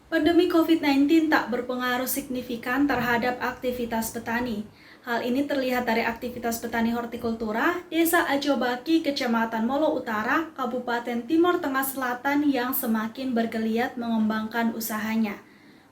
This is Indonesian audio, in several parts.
Pandemi COVID-19 tak berpengaruh signifikan terhadap aktivitas petani. Hal ini terlihat dari aktivitas petani hortikultura Desa Ajobaki, Kecamatan Molo Utara, Kabupaten Timur Tengah Selatan yang semakin bergeliat mengembangkan usahanya.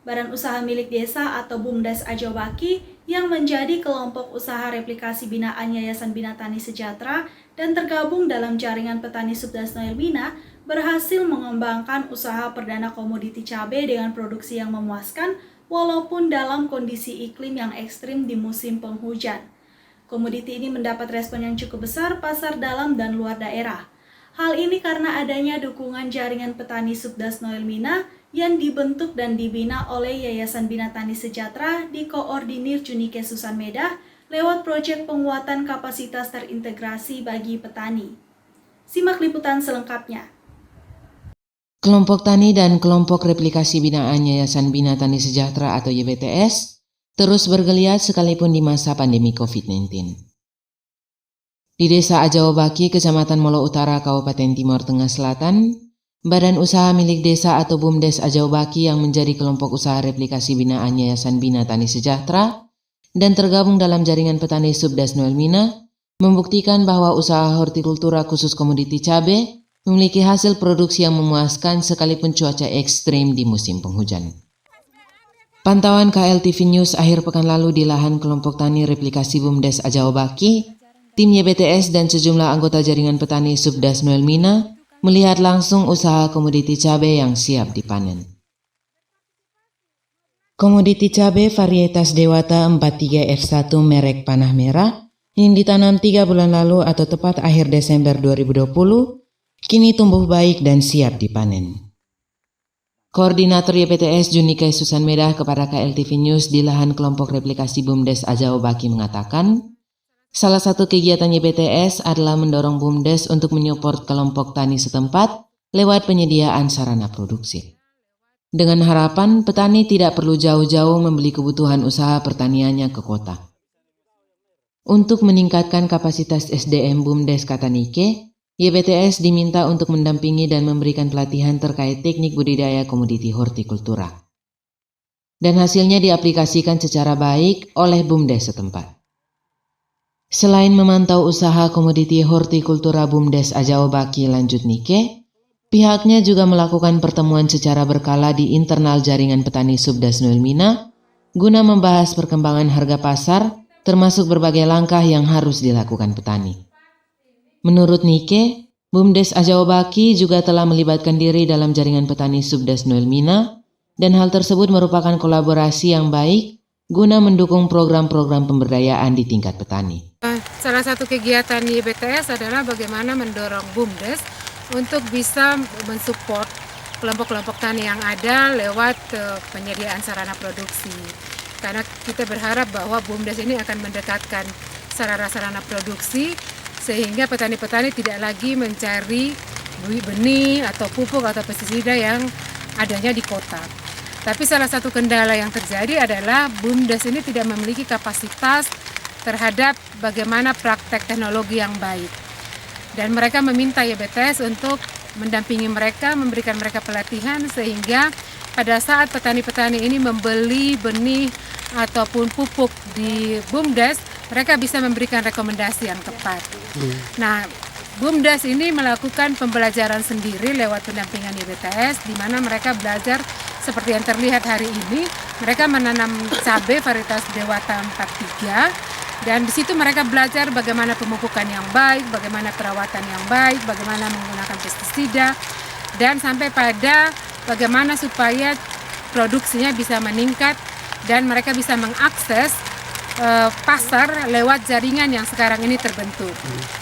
Badan usaha milik desa atau BUMDes Ajobaki yang menjadi kelompok usaha replikasi binaan Yayasan Bina Tani Sejahtera dan tergabung dalam jaringan petani Subdas Noel Bina berhasil mengembangkan usaha perdana komoditi cabai dengan produksi yang memuaskan walaupun dalam kondisi iklim yang ekstrim di musim penghujan. Komoditi ini mendapat respon yang cukup besar pasar dalam dan luar daerah. Hal ini karena adanya dukungan jaringan petani Subdas Noel Bina yang dibentuk dan dibina oleh Yayasan Bina Tani Sejahtera dikoordinir Junike Susan Medah lewat proyek penguatan kapasitas terintegrasi bagi petani. Simak liputan selengkapnya. Kelompok tani dan kelompok replikasi binaan Yayasan Bina Tani Sejahtera atau YBTS terus bergeliat sekalipun di masa pandemi COVID-19. Di Desa Ajawabaki, Kecamatan Molo Utara, Kabupaten Timur Tengah Selatan, badan usaha milik desa atau BUMDes Ajawabaki yang menjadi kelompok usaha replikasi binaan Yayasan Bina Tani Sejahtera dan tergabung dalam jaringan petani Subdas Noel Bina membuktikan bahwa usaha hortikultura khusus komoditi cabai memiliki hasil produksi yang memuaskan sekalipun cuaca ekstrim di musim penghujan. Pantauan KLTV News akhir pekan lalu di lahan kelompok tani replikasi BUMDes Ajawabaki, tim YBTS dan sejumlah anggota jaringan petani Subdas Noel Bina melihat langsung usaha komoditi cabai yang siap dipanen. Komoditi cabai varietas Dewata 43F1 merek panah merah yang ditanam 3 bulan lalu atau tepat akhir Desember 2020 kini tumbuh baik dan siap dipanen. Koordinator YBTS Junike Susan Medah kepada KLTV News di lahan kelompok replikasi BUMDes Ajawabaki mengatakan, salah satu kegiatan YBTS adalah mendorong BUMDes untuk menyupport kelompok tani setempat lewat penyediaan sarana produksi. Dengan harapan petani tidak perlu jauh-jauh membeli kebutuhan usaha pertaniannya ke kota. Untuk meningkatkan kapasitas SDM BUMDes, kata Nike, YBTS diminta untuk mendampingi dan memberikan pelatihan terkait teknik budidaya komoditi hortikultura. Dan hasilnya diaplikasikan secara baik oleh BUMDes setempat. Selain memantau usaha komoditi hortikultura BUMDes Ajawabaki, lanjut Nike, pihaknya juga melakukan pertemuan secara berkala di internal jaringan petani Subdas Noel Bina guna membahas perkembangan harga pasar termasuk berbagai langkah yang harus dilakukan petani. Menurut Nike, BUMDes Ajawabaki juga telah melibatkan diri dalam jaringan petani Subdas Noel Bina dan hal tersebut merupakan kolaborasi yang baik guna mendukung program-program pemberdayaan di tingkat petani. Salah satu kegiatan YBTS adalah bagaimana mendorong BUMDes untuk bisa mensupport kelompok-kelompok tani yang ada lewat penyediaan sarana produksi. Karena kita berharap bahwa BUMDes ini akan mendekatkan sarana-sarana produksi sehingga petani-petani tidak lagi mencari benih atau pupuk atau pestisida yang adanya di kota. Tapi salah satu kendala yang terjadi adalah BUMDes ini tidak memiliki kapasitas terhadap bagaimana praktek teknologi yang baik. Dan mereka meminta YBTS untuk mendampingi mereka, memberikan mereka pelatihan sehingga pada saat petani-petani ini membeli benih ataupun pupuk di BUMDes, mereka bisa memberikan rekomendasi yang tepat. Nah, BUMDes ini melakukan pembelajaran sendiri lewat pendampingan YBTS, di mana mereka belajar seperti yang terlihat hari ini. Mereka menanam cabai varietas Dewata 43, dan di situ mereka belajar bagaimana pemupukan yang baik, bagaimana perawatan yang baik, bagaimana menggunakan pestisida, dan sampai pada bagaimana supaya produksinya bisa meningkat dan mereka bisa mengakses pasar lewat jaringan yang sekarang ini terbentuk.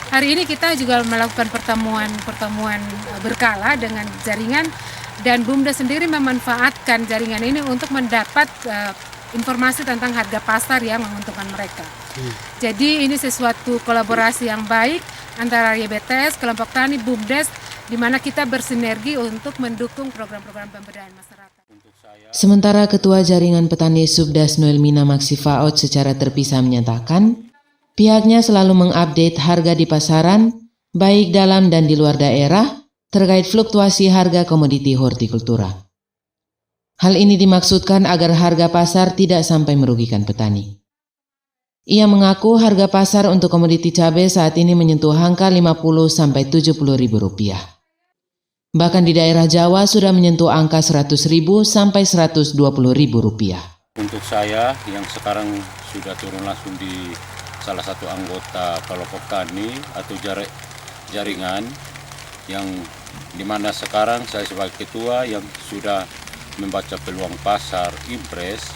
Hari ini kita juga melakukan pertemuan berkala dengan jaringan dan BUMDes sendiri memanfaatkan jaringan ini untuk mendapat informasi tentang harga pasar yang menguntungkan mereka. Jadi ini sesuatu kolaborasi yang baik antara YBTS, kelompok tani, BUMDes, di mana kita bersinergi untuk mendukung program-program pemberdayaan masyarakat. Sementara Ketua Jaringan Petani Subdas Noel Bina Maksi Faot secara terpisah menyatakan, pihaknya selalu mengupdate harga di pasaran, baik dalam dan di luar daerah, terkait fluktuasi harga komoditi hortikultura. Hal ini dimaksudkan agar harga pasar tidak sampai merugikan petani. Ia mengaku harga pasar untuk komoditi cabai saat ini menyentuh angka Rp50 sampai Rp70.000. Bahkan di daerah Jawa sudah menyentuh angka Rp100.000 sampai Rp120.000. Untuk saya yang sekarang sudah turun langsung di salah satu anggota kelompok tani atau jaringan yang dimana sekarang saya sebagai ketua yang sudah membaca peluang pasar impres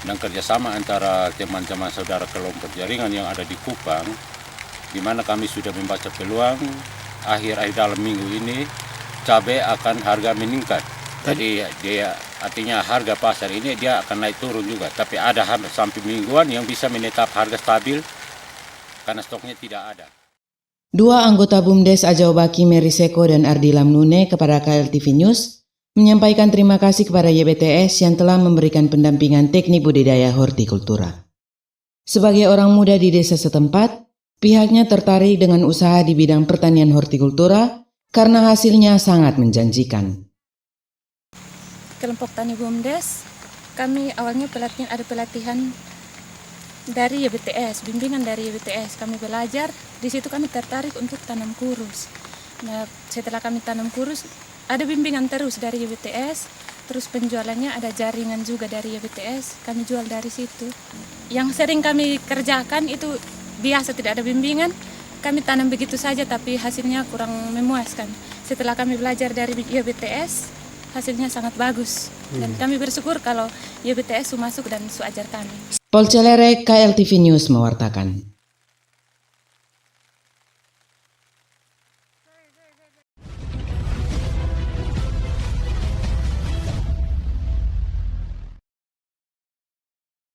dan kerjasama antara teman-teman saudara kelompok jaringan yang ada di Kupang, di mana kami sudah membaca peluang akhir dalam minggu ini cabai akan harga meningkat. Jadi dia artinya harga pasar ini dia akan naik turun juga, tapi ada sampai mingguan yang bisa menetap harga stabil karena stoknya tidak ada. Dua anggota BUMDes Ajau Baki Meriseko dan Ardi Lamnune kepada KLTV News menyampaikan terima kasih kepada YBTS yang telah memberikan pendampingan teknik budidaya hortikultura. Sebagai orang muda di desa setempat, pihaknya tertarik dengan usaha di bidang pertanian hortikultura karena hasilnya sangat menjanjikan. Kelompok tani BUMDes, kami awalnya ada pelatihan dari YBTS, bimbingan dari YBTS. Kami belajar, di situ kami tertarik untuk tanam kurus. Nah, setelah kami tanam kurus, ada bimbingan terus dari YBTS, terus penjualannya ada jaringan juga dari YBTS, kami jual dari situ. Yang sering kami kerjakan itu biasa tidak ada bimbingan, kami tanam begitu saja tapi hasilnya kurang memuaskan. Setelah kami belajar dari YBTS, hasilnya sangat bagus dan kami bersyukur kalau YBTS masuk dan ajar kami. Polcelere KLTV News mewartakan.